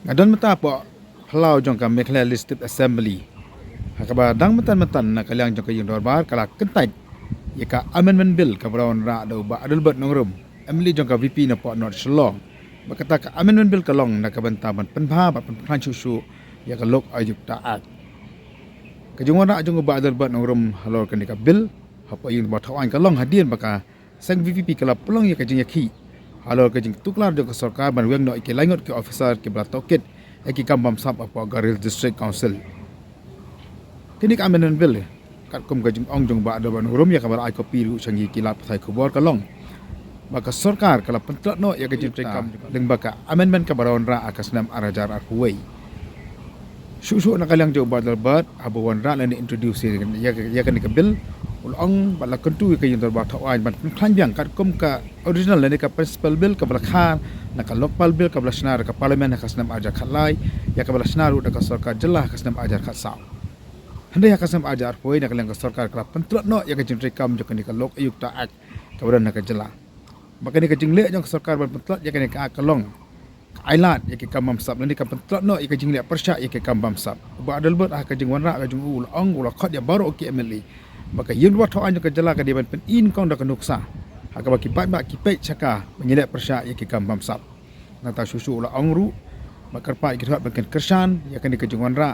Ngadon mata po Palau jong ka Pynkhlaiñ Legislative Assembly. Hakaba dang matan na kalyang jong ka yung dorbar kala Kyntait. Yaka amendment bill ka brown ra do ba adulbert nongrum. Emily jong ka VP na po North Shillong. Bakata ka amendment bill kalong na kabantaban penpha ba penphan susu ya ka Lokayukta Act. Kajung na jong ba adulbert nongrum halor kan ka bill hapo yung ba thawan kalong hadien baka sang VP kala pulong ya kajing yakhi. Halor kajing tuklar jong ka sarkar ban weng no ikilangot ke officer ke bla tokit eki kambam sap apa Garil District Council. Kini ka amendment bill kat kum gajing ong jong ba do ban rum ya kabar ai kopi ru changi kilat thai khobor kalong baka sarkar kala pentlot no ya gajing kam deng baka amendment ka baron ra akas nam arajar arhuwei susu na kalang jo badal bat abuwan ra lan introduce ya kan ka bill ulong bala kentu ka yung ba thawai ban Pdiang kat kum ka original lan ka principal bill ka balakhan na ka local bill ka balasnar ka parliament akas nam ajar khatlai ya ka balasnar u ka sarkar jelah akas nam ajar khatsau Handai hakasam ajar poi nak lang ka sarkar kala pentlot no ya ka jing rekam jo kan ka Lokayukta Act kabaran nak jela maka ni ka jing le jong sarkar ban pentlot ya kan ka kalong ailat ya ka kamam sap ni ka pentlot no ya ka jing le persya ya ka kamam sap ba adal bot ka jing wanra ka jing ul ong ul khot ya baru okey MLA maka yin wa thawan jo ka jela ka diban pen in kong da ka nuksa haka ba ki pat ba ki pe chaka menyelek persya ya ka kamam sap nata susu ul ong ru maka pa ki thot ban kersan ya kan ka jing wanra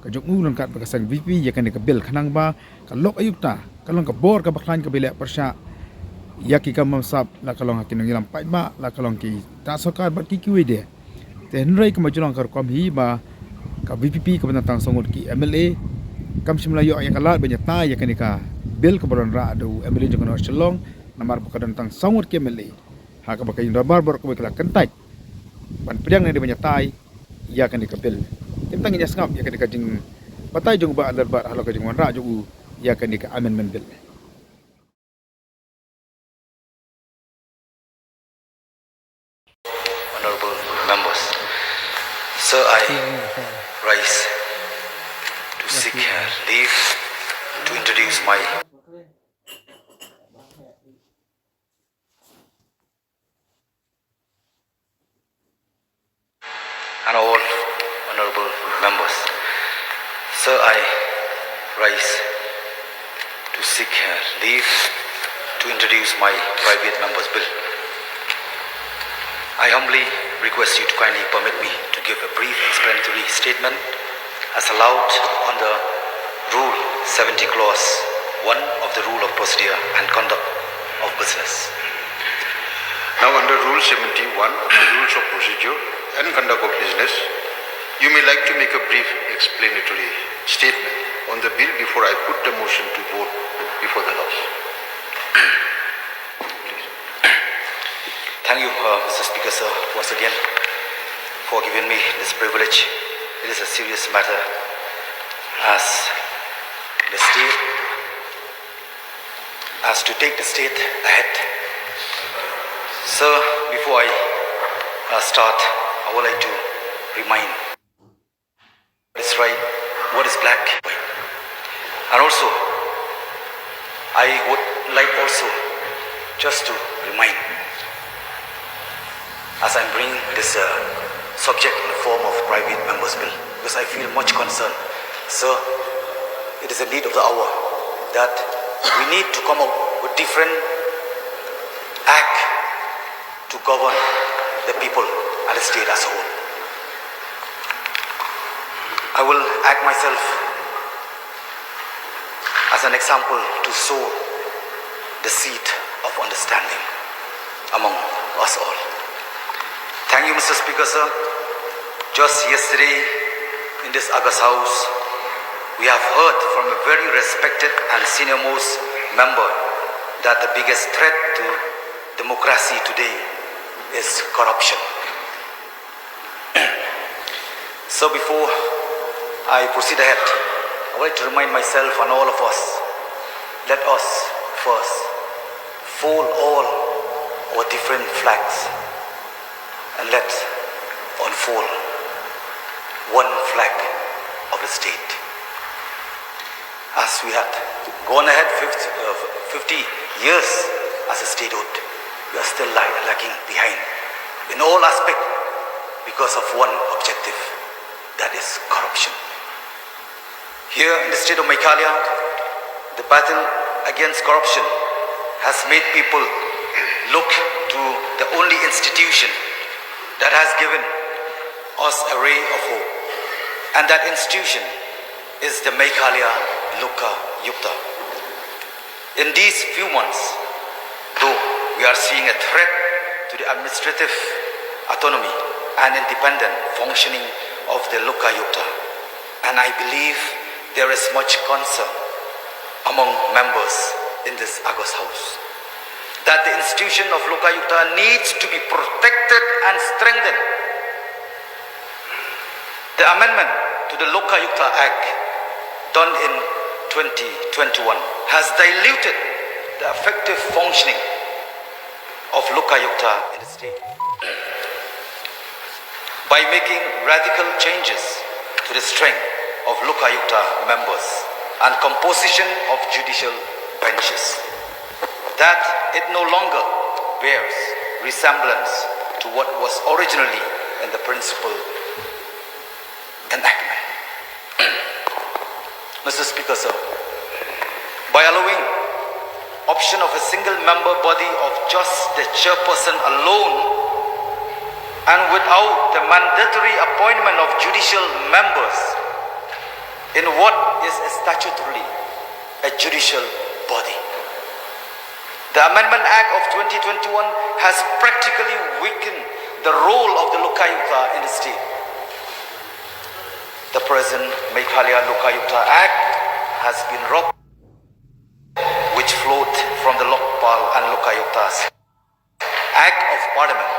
kajong ulun kat bakasang VP ya kan ka bill kanang ba ka Lokayukta kalong ka bor ka baklan ka bilek persya ya ki ka mamsap la kalong hakin ngilam pai ba la kalong ki ta sokar bat ki kiwe de te nrai ka majulong kar kom hi ba ka VP ka banatang songot ki MLA kam simla yo ya kalat banya ta ya kan ka bill ka boron ra do MLA jong no Shillong namar ba tang songot ki MLA ha ka ba ka yung bar bor ko ka Kyntait ban Pdiang na di banya tai ya kan ka bill tentang inya skap ya kan jing batai jong ba andar ba halo ka jing wanra jong ya kan ka amendment bill Honorable members, sir, I rise to seek leave to introduce my and all honorable members. Sir, I rise to seek leave to introduce my private member's bill. I humbly request you to kindly permit me to give a brief explanatory statement as allowed under Rule 70 Clause 1 of the Rule of Procedure and Conduct of Business. Now under Rule 71, Rules of Procedure and Conduct of Business, you may like to make a brief explanatory statement on the bill before I put the motion to vote before the House. Thank you, Mr. Speaker, sir, once again for giving me this privilege. It is a serious matter as to take the state ahead. Sir, before I start, I would like to remind what is right, what is black, and also I would like also just to remind, as I'm bringing this subject in the form of private members' bill, because I feel much concerned. Sir, it is a need of the hour that we need to come up with different act to govern the people and the state as a whole. I will act myself as an example to sow the seed of understanding among us all. Thank you, Mr. Speaker, sir. Just yesterday in this August House, we have heard from a very respected and senior-most member that the biggest threat to democracy today is corruption. So before I proceed ahead, I would like to remind myself and all of us, let us first fold all our different flags and let's unfold one flag of the state. As we had gone ahead 50 years as a statehood, we are still lagging behind in all aspects because of one objective, that is corruption. Here in the state of Meghalaya, the battle against corruption has made people look to the only institution that has given us a ray of hope. And that institution is the Meghalaya Lokayukta. In these few months, though we are seeing a threat to the administrative autonomy and independent functioning of the Lokayukta, and I believe there is much concern among members in this August House that the institution of Lokayukta needs to be protected and strengthened. The amendment to the Lokayukta Act done in 2021 has diluted the effective functioning of Lokayukta in the state by making radical changes to the strength of Lokayukta members and composition of judicial benches, that it no longer bears resemblance to what was originally in the principal enactment. Mr. Speaker, sir, by allowing option of a single member body of just the chairperson alone and without the mandatory appointment of judicial members in what is statutorily a judicial body, the Amendment Act of 2021 has practically weakened the role of the Lokayukta in the state. The present Meghalaya Lokayukta Act has been robbed, which flowed from the Lokpal and Lokayukta's Act of Parliament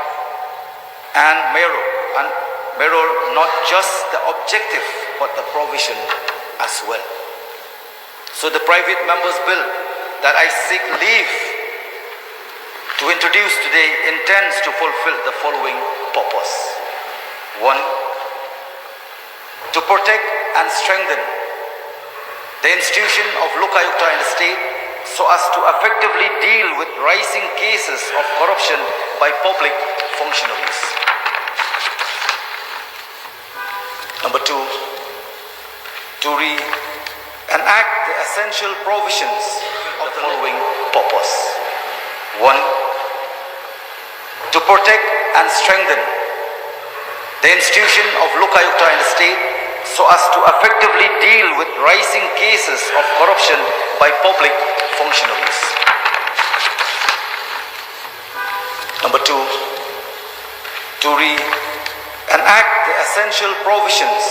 and mirror not just the objective but the provision as well. So the private members bill that I seek leave to introduce today intends to fulfill the following purpose. 1. To protect and strengthen the institution of Lokayukta in the state so as to effectively deal with rising cases of corruption by public functionaries. Number 2, to enact the essential provisions of the following purpose. 1. To protect and strengthen the institution of Lokayukta in the state so as to effectively deal with rising cases of corruption by public functionaries. Number 2, to enact the essential provisions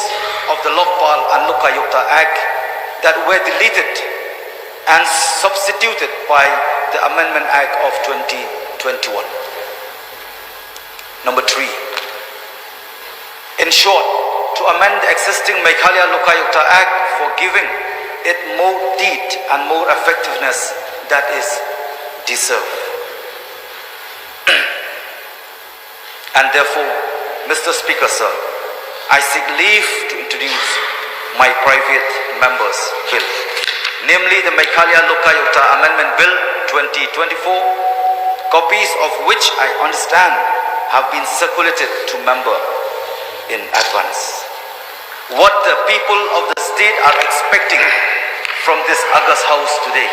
of the Lokpal and Lokayukta Act that were deleted and substituted by the Amendment Act of 2021. Number 3, in short, to amend the existing Meghalaya Lokayukta Act for giving it more teeth and more effectiveness that is deserved. And therefore, Mr. Speaker, sir, I seek leave to introduce my private members' bill, namely the Meghalaya Lokayukta Amendment Bill 2024, copies of which I understand have been circulated to member in advance. What the people of the state are expecting from this August House today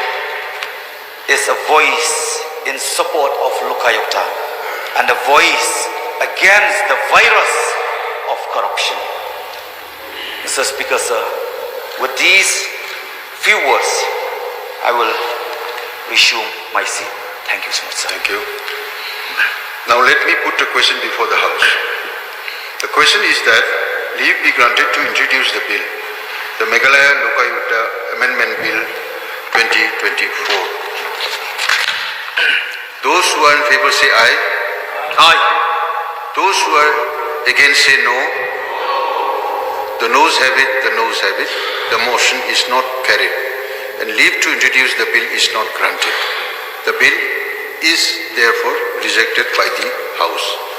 is a voice in support of Lokayukta and a voice against the virus of corruption. Mr. Speaker, sir, with these few words, I will resume my seat. Thank you so much, sir. Thank you. Now let me put a question before the House. The question is that leave be granted to introduce the bill, the Meghalaya Lokayukta Amendment Bill 2024. Those who are in favor say aye. Aye. Those who are against say no. The noes have it, the noes have it. The motion is not carried and leave to introduce the bill is not granted. The bill is therefore rejected by the House.